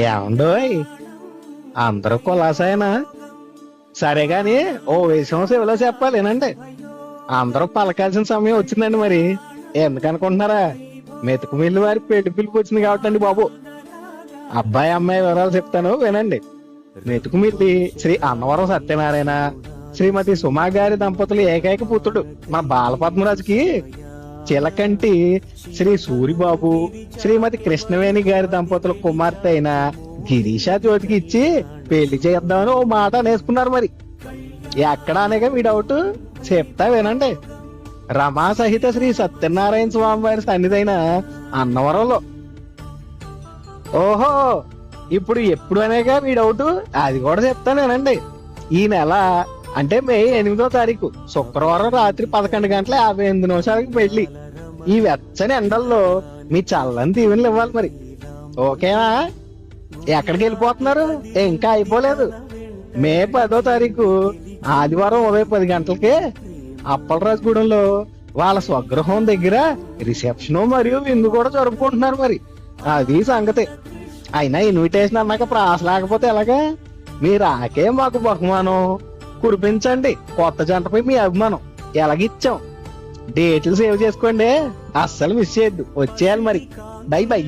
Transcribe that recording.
ఏమండోయ్, అందరూ కులాసాయనా? సరే గాని ఓ విషయం సేవలో చెప్పాలేనండి. అందరూ పలకాల్సిన సమయం వచ్చిందండి. మరి ఎందుకనుకుంటున్నారా? మెతుకు మిల్లి వారి పెళ్లి పిలుపు వచ్చింది కాబట్టి అండి బాబు. అబ్బాయి అమ్మాయి వివరాలు చెప్తాను వినండి. మెతుకు మిల్లి శ్రీ అన్నవరం సత్యనారాయణ, శ్రీమతి సుమా గారి దంపతులు ఏకైక పుత్రుడు మన బాలపద్మరాజుకి చిలకంటి శ్రీ సూరిబాబు, శ్రీమతి కృష్ణవేణి గారి దంపతుల కుమార్తె అయిన గిరీష జ్యోతికి ఇచ్చి పెళ్లి చేద్దామని ఓ మాట అనేసుకున్నారు. మరి ఎక్కడ అనేగా మీ డౌట్, చెప్తా వినండి. రమా సహిత శ్రీ సత్యనారాయణ స్వామి వారి సన్నిధైన అన్నవరంలో. ఓహో, ఇప్పుడు ఎప్పుడు అనేగా మీ డౌట్, అది కూడా చెప్తాను వినండి. ఈ నెల అంటే మే 8వ తారీఖు శుక్రవారం రాత్రి 11:58 పెళ్లి. ఈ వెచ్చని ఎండల్లో మీ చల్లని దీవెనలు ఇవ్వాలి. మరి ఓకేనా? ఎక్కడికి వెళ్ళిపోతున్నారు? ఇంకా అయిపోలేదు. మే 10వ తారీఖు ఆదివారం ఉదయం 10 గంటలకి అప్పలరాజగూడెంలో వాళ్ళ స్వగృహం దగ్గర రిసెప్షన్ మరియు విందు కూడా జరుపుకుంటున్నారు. మరి అది సంగతి. అయినా ఇన్విటేషన్ అన్నాక ప్రాస లేకపోతే ఎలాగా? మీరు ఆకే మాకు బహుమానం కురిపించండి. కొత్త జంటపై మీ అభిమానం ఎలాగిచ్చాం. డేట్లు సేవ్ చేసుకోండి, అస్సలు మిస్ చేయొద్దు. వచ్చేయాలి మరి. By by.